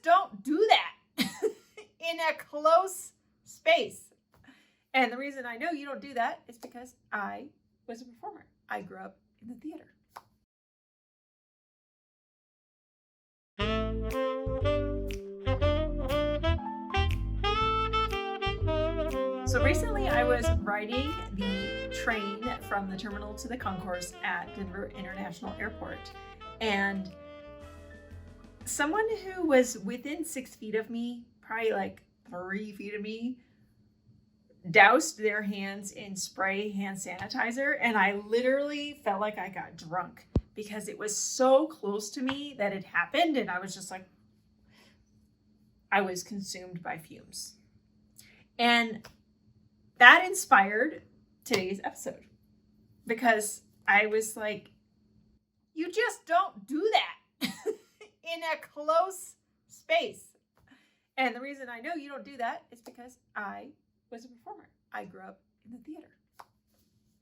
just don't do that in a close space. And the reason I know you don't do that is because I was a performer. I grew up in the theater. So recently I was riding the train from the terminal to the concourse at Denver International Airport, and someone who was within 6 feet of me, probably like 3 feet of me, doused their hands in spray hand sanitizer, and I literally felt like I got drunk because it was so close to me that it happened, and I was just like, I was consumed by fumes. And that inspired today's episode because I was like, you just don't do that in a close space. And the reason I know you don't do that is because I was a performer. I grew up in the theater.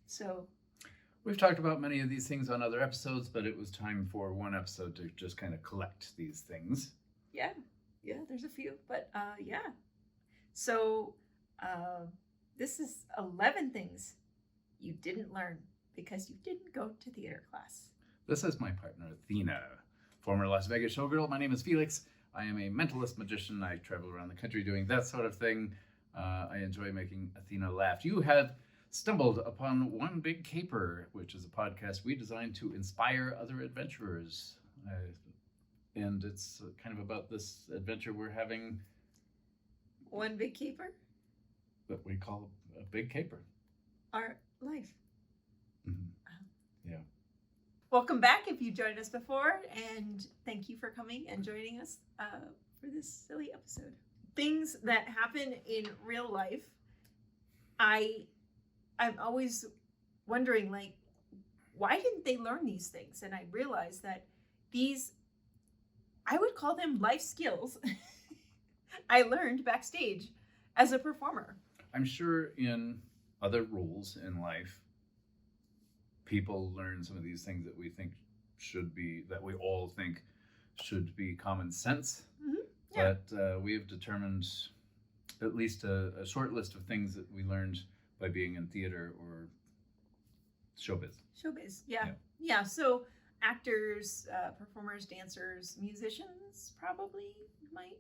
So we've talked about many of these things on other episodes, but it was time for one episode to just kind of collect these things. Yeah, there's a few, but yeah. So this is 11 things you didn't learn because you didn't go to theater class. This is my partner, Athena, former Las Vegas showgirl. My name is Phelyx. I am a mentalist magician. I travel around the country doing that sort of thing. I enjoy making Athena laugh. You have stumbled upon One Big Caper, which is a podcast we designed to inspire other adventurers. And it's kind of about this adventure we're having. One Big Caper? That we call a big caper. Our life. Mm-hmm. Yeah. Welcome back if you joined us before, and thank you for coming and joining us for this silly episode. Things that happen in real life, I'm always wondering, like, why didn't they learn these things? And I realized that these, I would call them life skills, I learned backstage as a performer. I'm sure in other roles in life, people learn some of these things that we think should be, that we all think should be common sense. Mm-hmm. Yeah. But we have determined at least a short list of things that we learned by being in theater or showbiz. Showbiz, yeah. So actors, performers, dancers, musicians probably might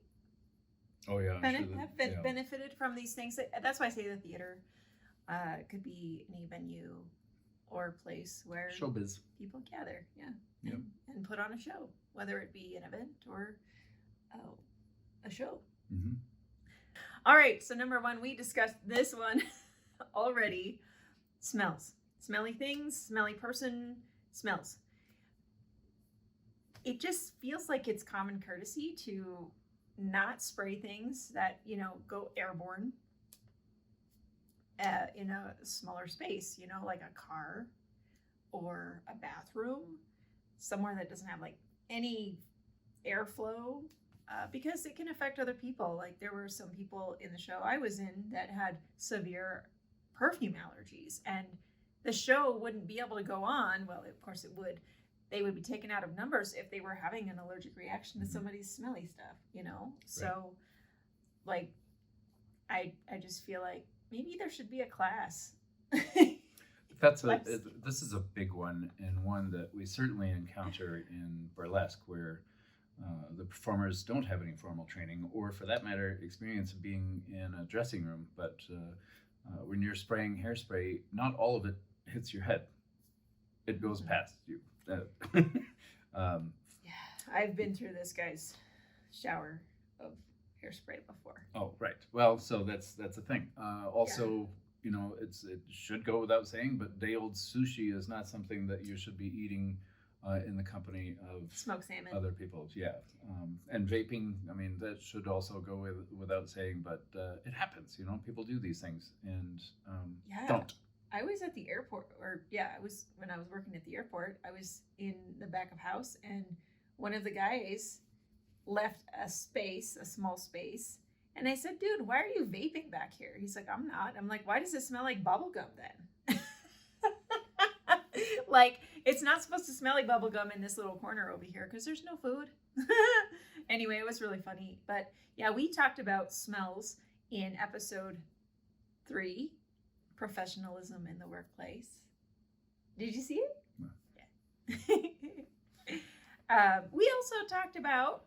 have benefited from these things. That's why I say the theater could be any venue or place where showbiz people gather, and put on a show, whether it be an event or a show. Mm-hmm. All right, so number one, we discussed this one already. Smells. Smelly things, smelly person, smells. It just feels like it's common courtesy to not spray things that, go airborne in a smaller space, like a car or a bathroom, somewhere that doesn't have like any airflow, because it can affect other people. Like there were some people in the show I was in that had severe perfume allergies, and the show wouldn't be able to go on. Well, of course it would. They would be taken out of numbers if they were having an allergic reaction to somebody's smelly stuff, So, like, I just feel like maybe there should be a class. This is a big one, and one that we certainly encounter in burlesque, where the performers don't have any formal training, or for that matter, experience of being in a dressing room. But when you're spraying hairspray, not all of it hits your head. It goes past you. I've been through this guy's shower of hairspray before. Oh, right. Well, so that's a thing. Also, it should go without saying, but day-old sushi is not something that you should be eating in the company of smoked salmon. Other people. Yeah. And vaping, that should also go without saying, but it happens. People do these things and don't. I was at the airport, when I was working at the airport, I was in the back of house, and one of the guys left a small space, and I said, dude, why are you vaping back here? He's like, I'm not. I'm like, why does it smell like bubble gum then? Like, it's not supposed to smell like bubble gum in this little corner over here because there's no food. Anyway, it was really funny. But yeah, we talked about smells in episode 3, professionalism in the workplace. Did you see it? No. Yeah. We also talked about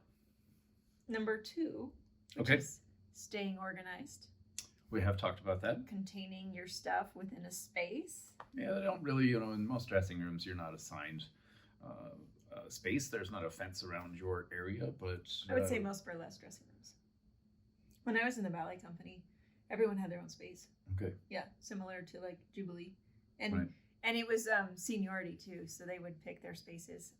number 2, which Okay. is staying organized. We have talked about that. Containing your stuff within a space. Yeah, they don't really, in most dressing rooms, you're not assigned space. There's not a fence around your area, but I would say most burlesque dressing rooms. When I was in the ballet company, everyone had their own space. Okay. Yeah, similar to like Jubilee, and Right. and it was seniority too, so they would pick their spaces.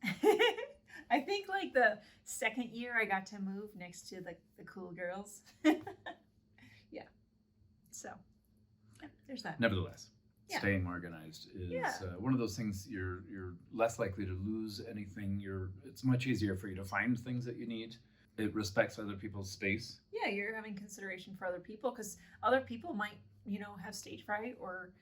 I think like the second year I got to move next to the cool girls. Yeah. So, yeah, there's that. Nevertheless, Yeah. staying organized is Yeah. one of those things. You're less likely to lose anything. It's much easier for you to find things that you need. It respects other people's space. Yeah, you're having consideration for other people because other people might, have stage fright or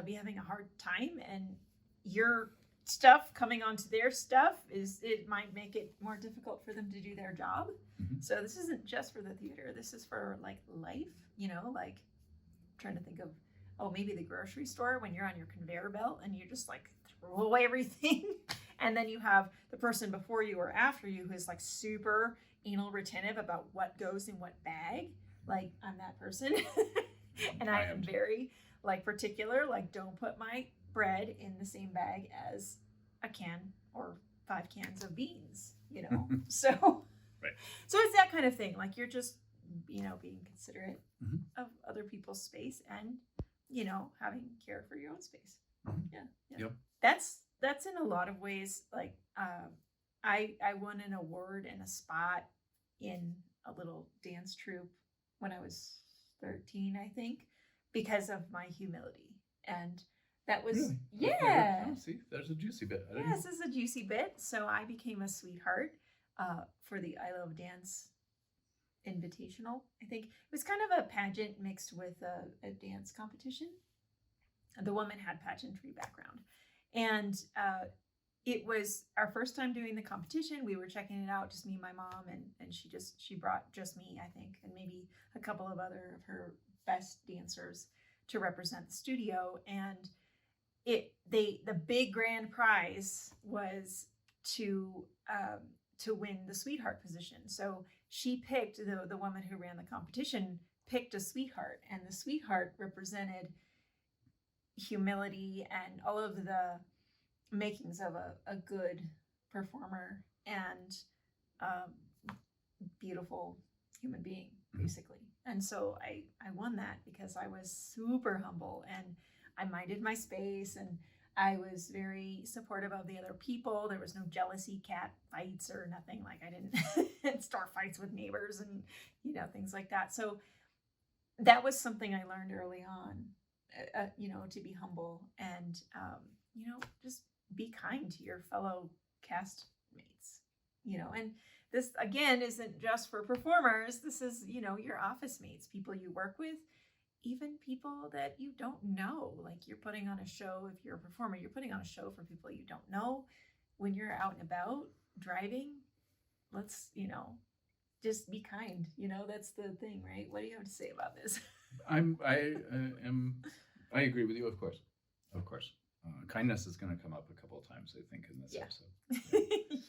be having a hard time, and your stuff coming onto their stuff it might make it more difficult for them to do their job. Mhm. So this isn't just for the theater. This is for like life. Like trying to think of maybe the grocery store when you're on your conveyor belt and you just like throw away everything, and then you have the person before you or after you who's like super anal retentive about what goes in what bag. Like I'm that person. And I am very like particular, like don't put my bread in the same bag as a can or 5 cans of beans, So Right. So it's that kind of thing. Like you're just being considerate Mhm. of other people's space and having care for your own space. Mhm. Yeah. Yep. That's in a lot of ways like I won an award and a spot in a little dance troupe when I was 13, I think, because of my humility. And that was Really? yeah. Oh, see, there's a juicy bit. I didn't- Yes, this is a juicy bit. So I became a sweetheart for the I Love Dance Invitational. I think it was kind of a pageant mixed with a dance competition. The woman had pageantry background, and it was our first time doing the competition. We were checking it out, just me and my mom, and she brought just me, I think, and maybe a couple of other of her best dancers to represent the studio. And the big grand prize was to win the sweetheart position. So she picked the woman who ran the competition picked a sweetheart, and the sweetheart represented humility and all of the makings of a good performer and beautiful human being, basically. And so I won that because I was super humble and I minded my space and I was very supportive of the other people. There was no jealousy, cat fights or nothing. Like I didn't start fights with neighbors and things like that. So that was something I learned early on, to be humble and just be kind to your fellow castmates, and this again isn't just for performers. This is, your office mates, people you work with, even people that you don't know. Like you're putting on a show. If you're a performer, you're putting on a show for people you don't know. When you're out and about driving, let's, just be kind. That's the thing, right? What do you have to say about this? I agree with you, of course. Kindness is going to come up a couple of times, I think, in this episode.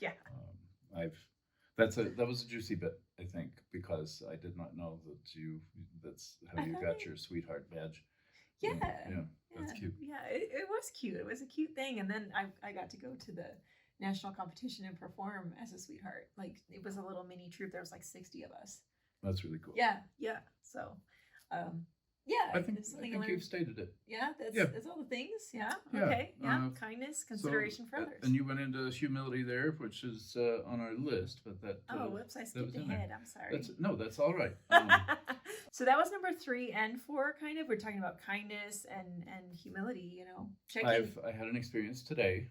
Yeah. That was a juicy bit, I think, because I did not know that's how you got your sweetheart badge. Yeah. Yeah, that's cute. Yeah, it was cute. It was a cute thing. And then I got to go to the national competition and perform as a sweetheart. Like it was a little mini troupe. There was like 60 of us. That's really cool. Yeah. So, I think something you've stated it. Yeah, that's all the things. Yeah. Yeah. Okay. Yeah. Kindness, consideration for others. And you went into humility there, which is on our list, but that. Whoops! I skipped ahead. I'm sorry. That's all right. So that was number 3 and 4. Kind of, we're talking about kindness and humility. I had an experience today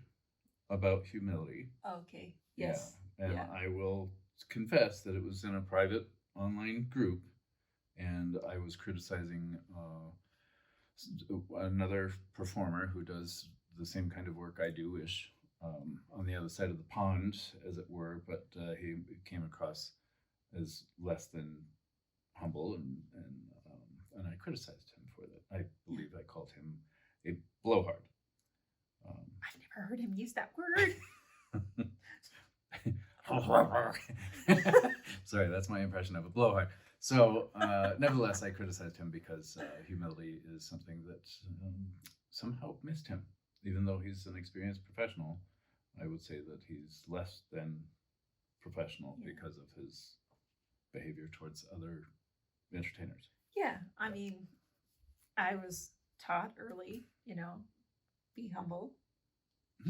about humility. Okay. Yes. Yeah. And I will confess that it was in a private online group, and I was criticizing another performer who does the same kind of work I do ish, on the other side of the pond, as it were. But he came across as less than humble, and I criticized him for that. I believe I called him a blowhard. I've never heard him use that word. Sorry, that's my impression of a blowhard. So, nevertheless, I criticized him because humility is something that somehow missed him. Even though he's an experienced professional, I would say that he's less than professional because of his behavior towards other entertainers. Yeah, I mean, I was taught early, be humble,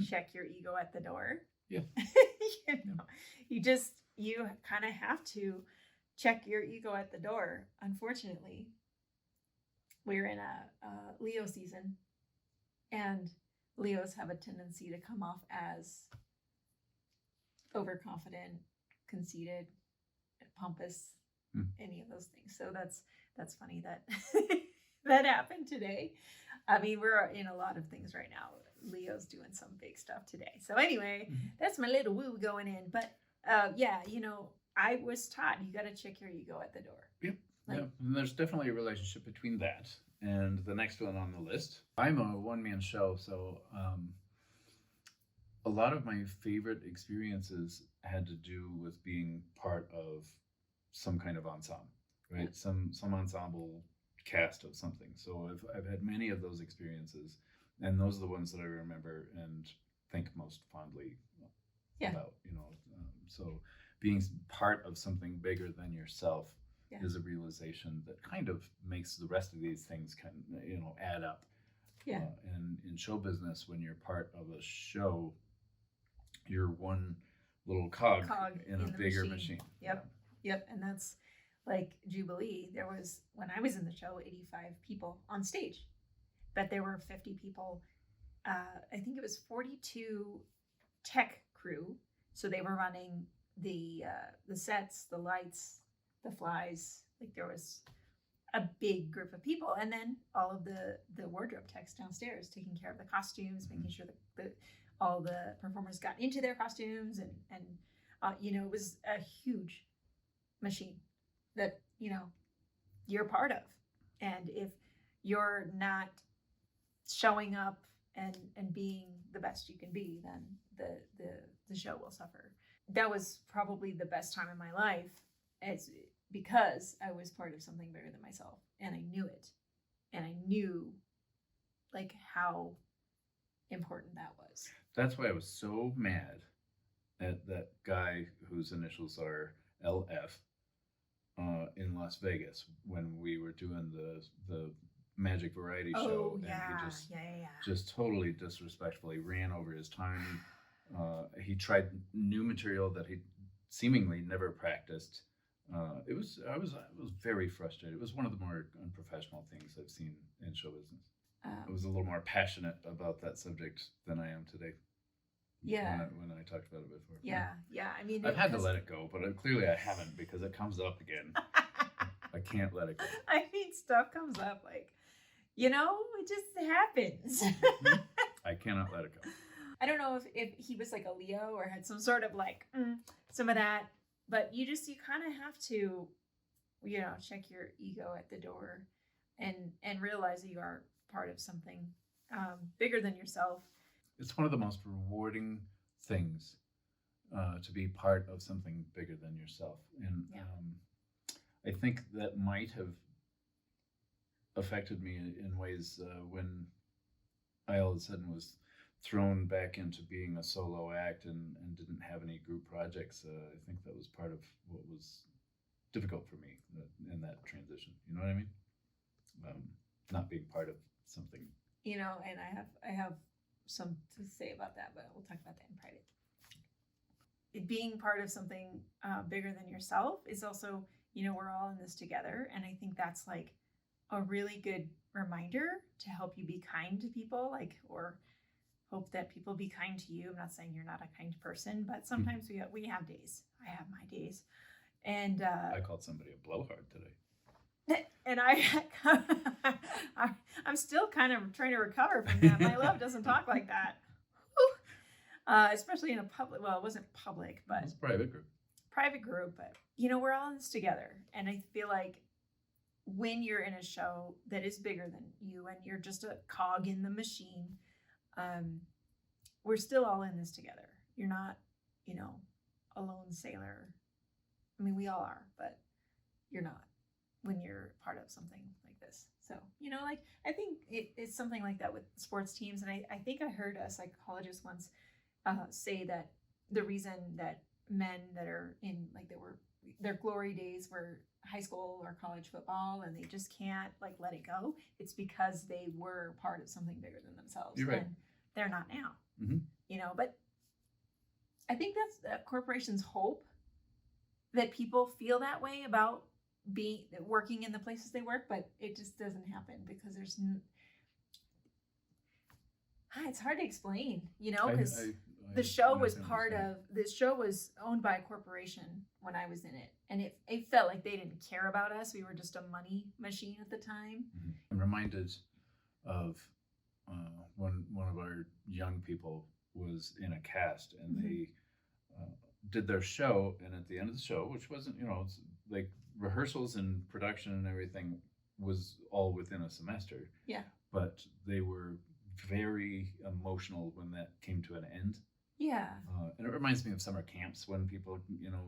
check your ego at the door. Yeah. You kind of have to check your ego at the door. Unfortunately, we're in a Leo season, and Leos have a tendency to come off as overconfident, conceited, pompous, any of those things. So that's funny that that happened today. I mean, we're in a lot of things right now. Leo's doing some big stuff today. So anyway, that's my little woo going in. But I was taught you got to check your ego at the door. Yep. And there's definitely a relationship between that and the next one on the list. I'm a one-man show, so a lot of my favorite experiences had to do with being part of some kind of ensemble, right? Yeah. Some ensemble cast of something. So I've had many of those experiences, and those are the ones that I remember and think most fondly about. So being part of something bigger than yourself is a realization that kind of makes the rest of these things add up. Yeah. And in show business, when you're part of a show, you're one little cog in a bigger machine. Yep. And that's like Jubilee. There was, when I was in the show, 85 people on stage, but there were 50 people. I think it was 42 tech crew. So they were running the sets, the lights, the flies. Like there was a big group of people, and then all of the wardrobe techs downstairs taking care of the costumes, making sure that all the performers got into their costumes, and it was a huge machine that you're part of. And if you're not showing up and being the best you can be, then the show will suffer. That was probably the best time in my life, it's because I was part of something bigger than myself, and I knew it, and I knew like how important that was. That's why I was so mad at that guy whose initials are LF in Las Vegas when we were doing the Magic Variety Show, and he just totally disrespectfully ran over his time. He tried new material that he seemingly never practiced. I was very frustrated. It was one of the more unprofessional things I've seen in show business. I was a little more passionate about that subject than I am today. Yeah. When I talked about it before. Yeah. I mean, I've had to let it go, but clearly I haven't, because it comes up again. I can't let it go. I mean, stuff comes up like, it just happens. I cannot let it go. I don't know if he was like a Leo or had some sort of like some of that, but you kind of have to, check your ego at the door and realize that you are part of something bigger than yourself. It's one of the most rewarding things to be part of something bigger than yourself. And I think that might have affected me in ways when I all of a sudden was thrown back into being a solo act and didn't have any group projects. I think that was part of what was difficult for me in that transition. You know what I mean? Not being part of something. And I have some to say about that, but we'll talk about that in private. Being part of something bigger than yourself is also, we're all in this together. And I think that's like a really good reminder to help you be kind to people, or hope that people be kind to you. I'm not saying you're not a kind person, but sometimes we have days. I have my days. And I called somebody a blowhard today. And I'm still kind of trying to recover from that. My love doesn't talk like that. Especially in a public, well, it wasn't public, but It's a private group. But we're all in this together. And I feel like when you're in a show that is bigger than you and you're just a cog in the machine, we're still all in this together. You're not, a lone sailor. I mean, we all are, but you're not when you're part of something like this. So, I think it's something like that with sports teams. And I think I heard a psychologist once say that the reason that men that are in, their glory days were high school or college football and they just can't let it go, it's because they were part of something bigger than themselves. You're right. And they're not now. Mm-hmm. But I think that's the corporation's hope, that people feel that way about working in the places they work, but it just doesn't happen because it's hard to explain, because the show was this show was owned by a corporation when I was in it, and it felt like they didn't care about us. We were just a money machine at the time. Mm-hmm. I'm reminded of when one of our young people was in a cast, and Mm-hmm. they did their show, and at the end of the show, which wasn't, it's like rehearsals and production and everything was all within a semester. Yeah. But they were very emotional when that came to an end. Yeah. And it reminds me of summer camps when people,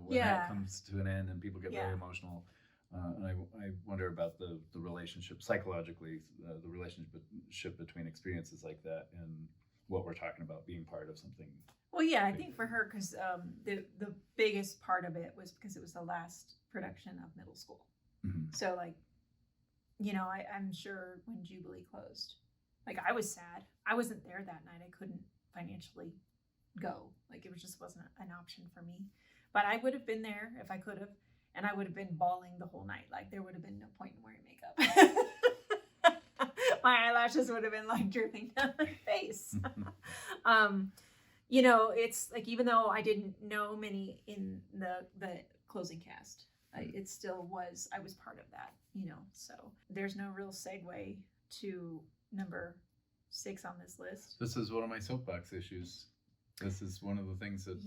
when that comes to an end and people get very emotional. And I wonder about the relationship psychologically, the relationship between experiences like that and what we're talking about being part of something. Well, yeah, I think for her, because the biggest part of it was because it was the last production of middle school. Mm-hmm. So I'm sure when Jubilee closed, I was sad. I wasn't there that night. I couldn't financially go. It just wasn't an option for me. But I would have been there if I could have, and I would have been bawling the whole night. There would have been no point in wearing makeup. My eyelashes would have been dripping down my face. It's even though I didn't know many in the closing cast, it still was, I was part of that, so there's no real segue to number 6 on this list. This is one of my soapbox issues. This is one of the things that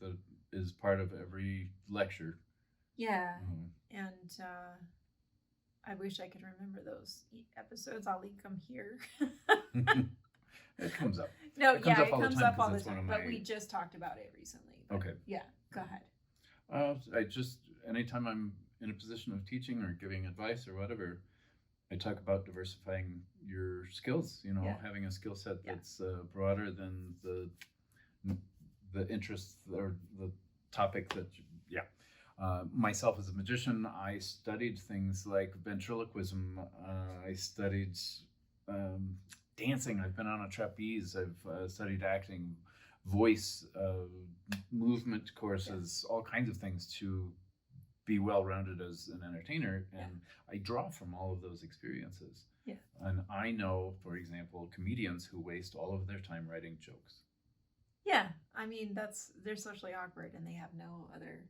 that is part of every lecture. Yeah. And I wish I could remember those episodes. I'll link them here. It comes up. No, it comes up all the it's time. But we just talked about it recently. Okay. Yeah, go ahead. Anytime I'm in a position of teaching or giving advice or whatever, I talk about diversifying your skills, having a skill set that's broader than the interests or the topic that, myself as a magician, I studied things like ventriloquism. I studied dancing. I've been on a trapeze. I've studied acting, voice, movement courses, all kinds of things to be well-rounded as an entertainer. And I draw from all of those experiences. Yeah. And I know, for example, comedians who waste all of their time writing jokes. Yeah. I mean, they're socially awkward and they have no other,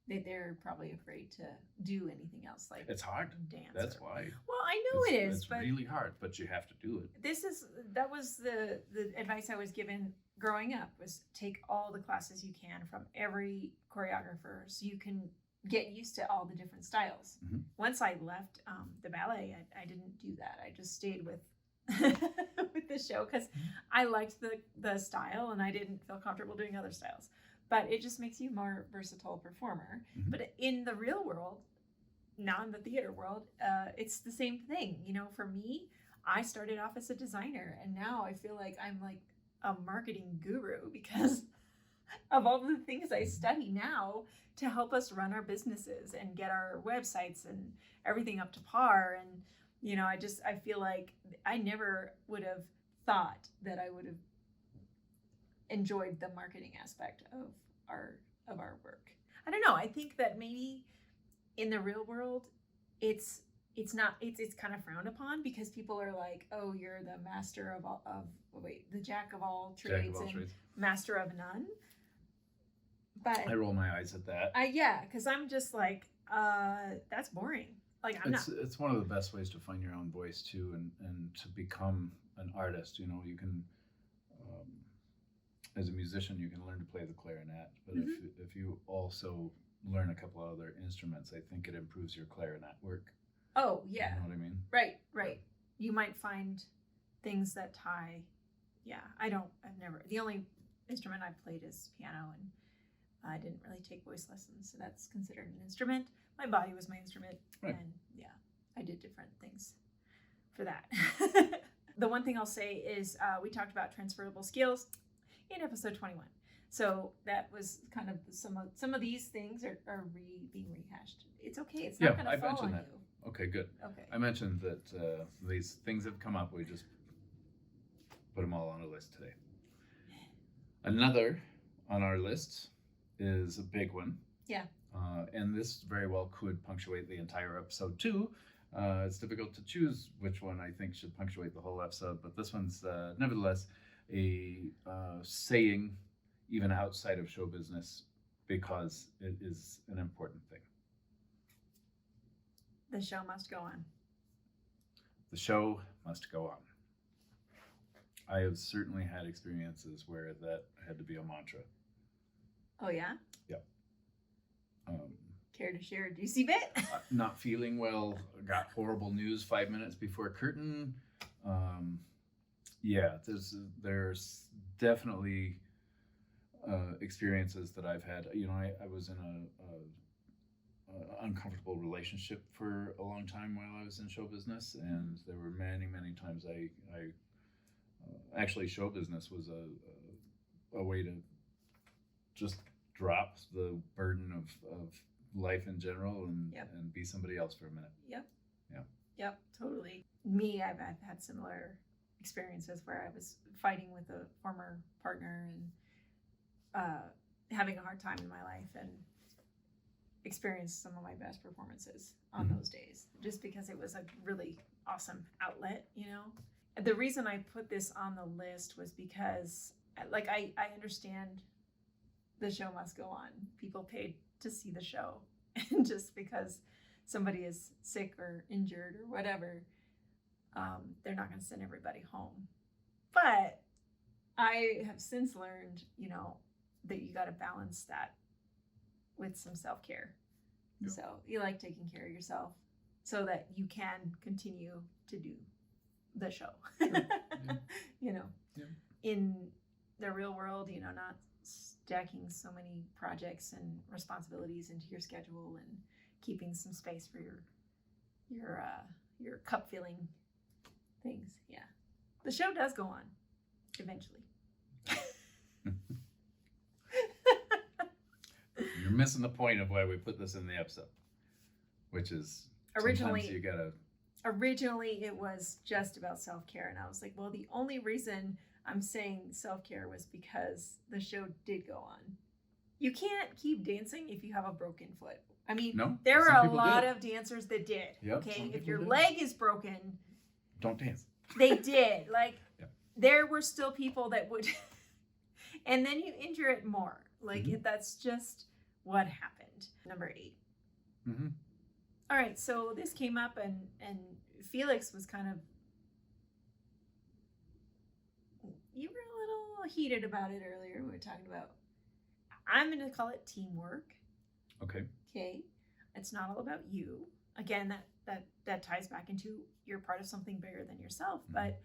they're probably afraid to do anything else it's hard. Dance. That's why. Well, I know it is. It's but really hard, but you have to do it. That was the advice I was given growing up, was take all the classes you can from every choreographer so you can get used to all the different styles. Mm-hmm. Once I left the ballet, I didn't do that. I just stayed with with the show because I liked the style and I didn't feel comfortable doing other styles. But it just makes you a more versatile performer. Mm-hmm. But in the real world, not in the theater world, it's the same thing. For me, I started off as a designer and now I feel like I'm like a marketing guru because of all the things I study now to help us run our businesses and get our websites and everything up to par. And, I feel like I never would have thought that I would have enjoyed the marketing aspect of our work. I don't know. I think that maybe in the real world, it's kind of frowned upon because people are like, oh, you're the master the jack of all trades master of none. But I roll my eyes at that. because I'm just like, that's boring. Like I'm not. It's one of the best ways to find your own voice too, and to become an artist. You know, you can, as a musician, you can learn to play the clarinet, but if you also learn a couple of other instruments, I think it improves your clarinet work. Oh yeah. You know what I mean? Right. You might find things that tie. Yeah, I've never. The only instrument I've played is piano, and I didn't really take voice lessons, so that's considered an instrument. My body was my instrument, right. And yeah, I did different things for that. The one thing I'll say is we talked about transferable skills in episode 21. So that was kind of some of these things are being rehashed. It's okay. It's not going to fall on that. You. Okay, good. Okay. I mentioned that these things have come up. We just put them all on a list today. Another on our list is a big one. Yeah. And this very well could punctuate the entire episode too. It's difficult to choose which one I think should punctuate the whole episode, but this one's nevertheless a saying even outside of show business because it is an important thing. The show must go on. The show must go on. I have certainly had experiences where that had to be a mantra. Oh yeah? Yep. Care to share a juicy bit? Not feeling well, got horrible news 5 minutes before curtain. Yeah, there's definitely experiences that I've had. You know, I was in a uncomfortable relationship for a long time while I was in show business, and there were many times I actually show business was a way to just drop the burden of life in general and be somebody else for a minute. Yep, totally. Me, I've had similar experiences where I was fighting with a former partner and having a hard time in my life, and experienced some of my best performances on those days just because it was a really awesome outlet, you know. The reason I put this on the list was because like I understand the show must go on. People paid to see the show, and just because somebody is sick or injured or whatever, they're not going to send everybody home. But I have since learned, you know, that you got to balance that with some self-care. Yep. So you like taking care of yourself so that you can continue to do the show. Sure. Yeah. You know, in the real world, you know, not stacking so many projects and responsibilities into your schedule and keeping some space for your cup filling things. Yeah. The show does go on eventually. You're missing the point of why we put this in the episode, which is originally it was just about self-care, and I was like, well, the only reason I'm saying self-care was because the show did go on. You can't keep dancing if you have a broken foot. I mean, there are a lot of dancers that did. Yep, okay, if your leg is broken, don't dance. They did. Like, there were still people that would, and then you injure it more. Like, that's just what happened. Number 8. All right, so this came up, and Phelyx was kind of, you were a little heated about it earlier. We were talking about, I'm going to call it teamwork. Okay. It's not all about you. Again, that ties back into you're part of something bigger than yourself. But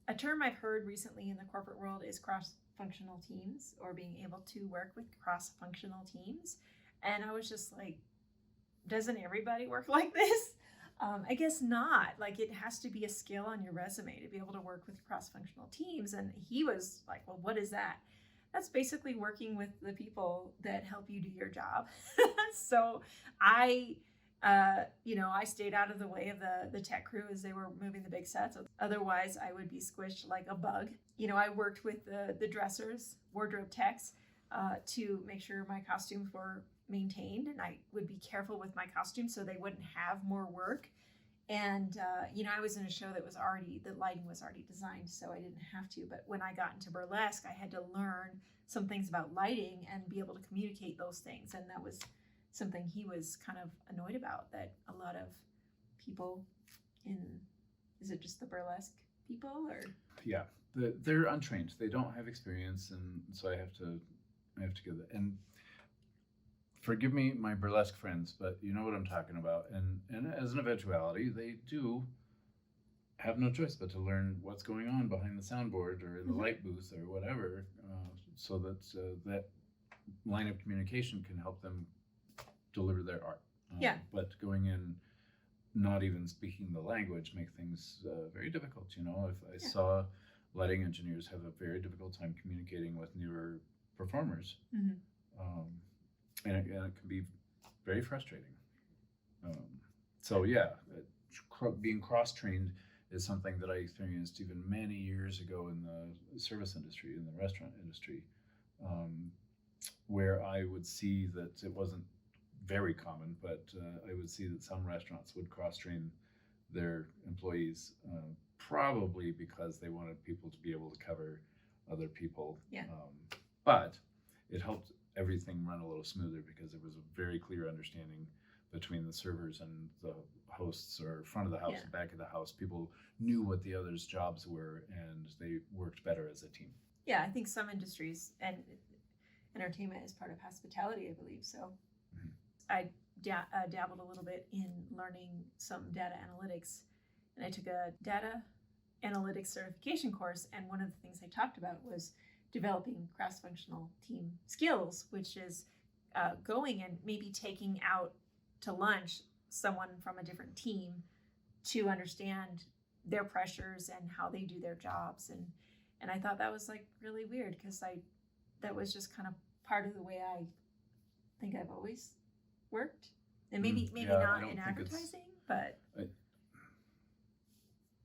a term I've heard recently in the corporate world is cross-functional teams, or being able to work with cross-functional teams. And I was just like, doesn't everybody work like this? I guess not. Like, it has to be a skill on your resume to be able to work with cross-functional teams. And he was like, well, what is that? That's basically working with the people that help you do your job. So I stayed out of the way of the tech crew as they were moving the big sets. Otherwise, I would be squished like a bug. You know, I worked with the dressers, wardrobe techs, to make sure my costumes were maintained, and I would be careful with my costumes so they wouldn't have more work. And, I was in a show that the lighting was already designed, so I didn't have to. But when I got into burlesque, I had to learn some things about lighting and be able to communicate those things. And that was something he was kind of annoyed about, that a lot of people is it just the burlesque people or? Yeah, they're untrained. They don't have experience, and so I have to give that. And forgive me, my burlesque friends, but you know what I'm talking about. And as an eventuality, they do have no choice but to learn what's going on behind the soundboard or in the light booth or whatever, so that that line of communication can help them deliver their art. But going in, not even speaking the language, make things very difficult. You know, if I saw lighting engineers have a very difficult time communicating with newer performers, and it can be very frustrating. So yeah, being cross-trained is something that I experienced even many years ago in the service industry, in the restaurant industry, where I would see that it wasn't very common, but I would see that some restaurants would cross-train their employees, probably because they wanted people to be able to cover other people. But it helped everything run a little smoother because there was a very clear understanding between the servers and the hosts, or front of the house and back of the house. People knew what the others' jobs were, and they worked better as a team. Yeah, I think some industries, and entertainment is part of hospitality, I believe. So I dabbled a little bit in learning some data analytics, and I took a data analytics certification course, and one of the things I talked about was developing cross-functional team skills, which is going and maybe taking out to lunch someone from a different team to understand their pressures and how they do their jobs. And I thought that was like really weird, because that was just kind of part of the way I think I've always worked. And maybe not in advertising, but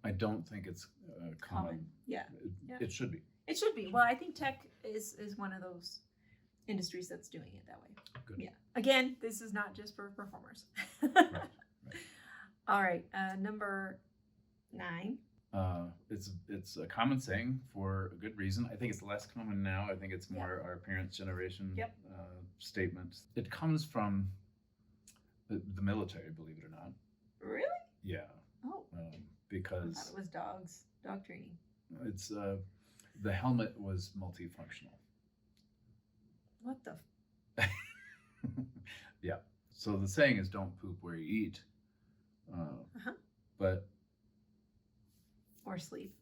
I don't think it's common. It should be. It should be. Well, I think tech is one of those industries that's doing it that way. Good. Yeah. Again, this is not just for performers. Right. All right. Number 9. It's a common saying for a good reason. I think it's less common now. I think it's more our parents' generation statement. It comes from the military, believe it or not. Really? Yeah. Oh. Because I thought it was dog training. It's the helmet was multifunctional. What the? Yeah. So the saying is, "Don't poop where you eat." But or sleep.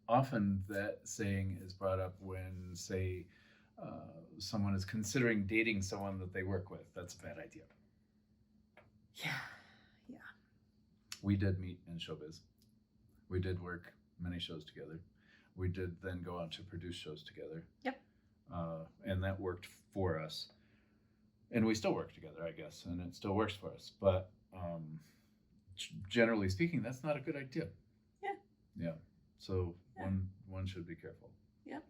Often that saying is brought up when, say, someone is considering dating someone that they work with. That's a bad idea. Yeah. We did meet in Showbiz. We did work many shows together. We did then go on to produce shows together. Yep. And that worked for us. And we still work together, I guess, and it still works for us. But generally speaking, that's not a good idea. Yeah. So one should be careful. Yep.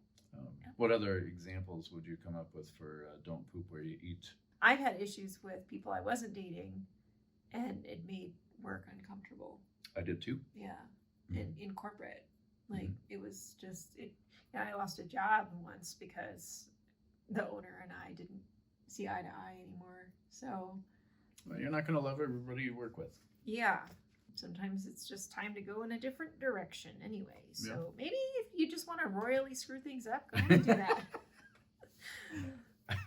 What other examples would you come up with for don't poop where you eat? I've had issues with people I wasn't dating, and it made work uncomfortable. I did too. Yeah. In corporate. Like, it was just, I lost a job once because the owner and I didn't see eye to eye anymore. So. Well, you're not going to love everybody you work with. Yeah. Sometimes it's just time to go in a different direction anyway. So maybe if you just want to royally screw things up, go ahead and do that.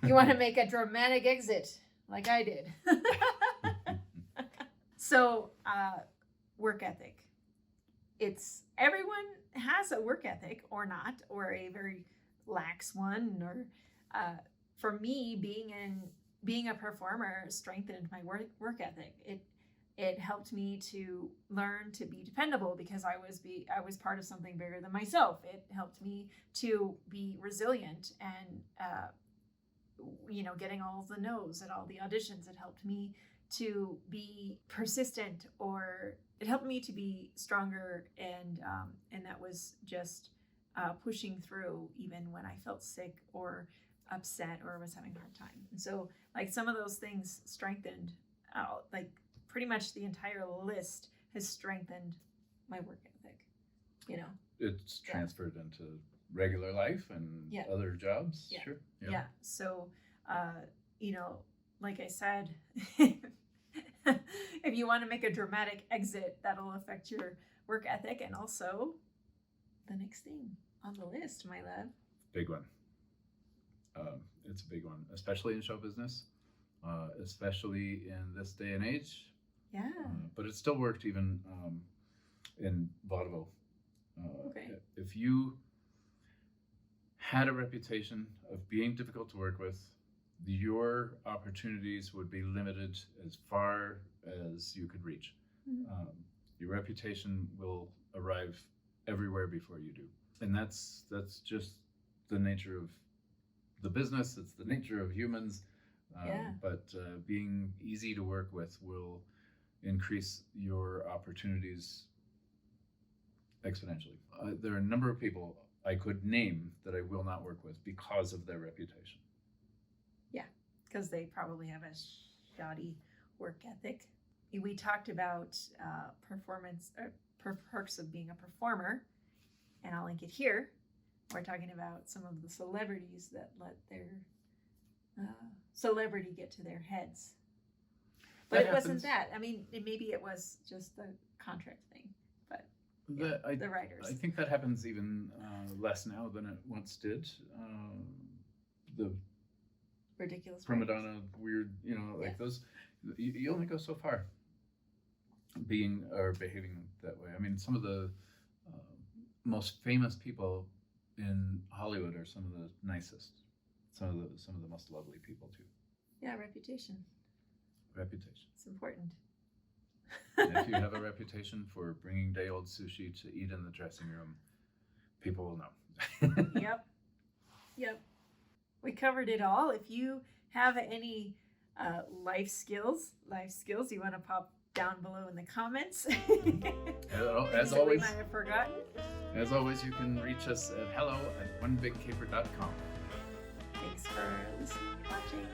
You want to make a dramatic exit like I did. So, work ethic. Everyone has a work ethic or not, or a very lax one. Or for me, being a performer strengthened my work ethic. It helped me to learn to be dependable because I was part of something bigger than myself. It helped me to be resilient and getting all the no's at all the auditions. It helped me to be persistent, or it helped me to be stronger, and that was just pushing through even when I felt sick or upset or was having a hard time. And so, like, some of those things strengthened, like pretty much the entire list has strengthened my work ethic. It's transferred into regular life and other jobs. Yeah. Sure. Yeah. So, like I said, if if you want to make a dramatic exit, that'll affect your work ethic. And also the next thing on the list, my love. Big one. It's a big one, especially in show business, especially in this day and age. Yeah. But it still worked even in vaudeville. Okay. If you had a reputation of being difficult to work with, your opportunities would be limited as far as you could reach. Mhm. Your reputation will arrive everywhere before you do, and that's just the nature of the business. It's the nature of humans. But being easy to work with will increase your opportunities exponentially. There are a number of people I could name that I will not work with because of their reputation. Because they probably have a shoddy work ethic. We talked about performance or perks of being a performer, and I'll link it here. We're talking about some of the celebrities that let their celebrity get to their heads. But That it wasn't happens. that. I mean, maybe it was just the contract thing, but I the writers. think that happens even less now than it once did. The Ridiculous. prima writers. donna, weird, like Yeah. those. You only go so far. Being or behaving that way. I mean, some of the most famous people in Hollywood are some of the nicest. Some of the most lovely people too. Yeah, reputation. Reputation. It's important. And if you have a reputation for bringing day-old sushi to eat in the dressing room, people will know. Yep. We covered it all. If you have any life skills you want to pop down below in the comments. As that always, we might have forgotten. As always, you can reach us at hello@onebigcaper.com. Thanks for listening and watching.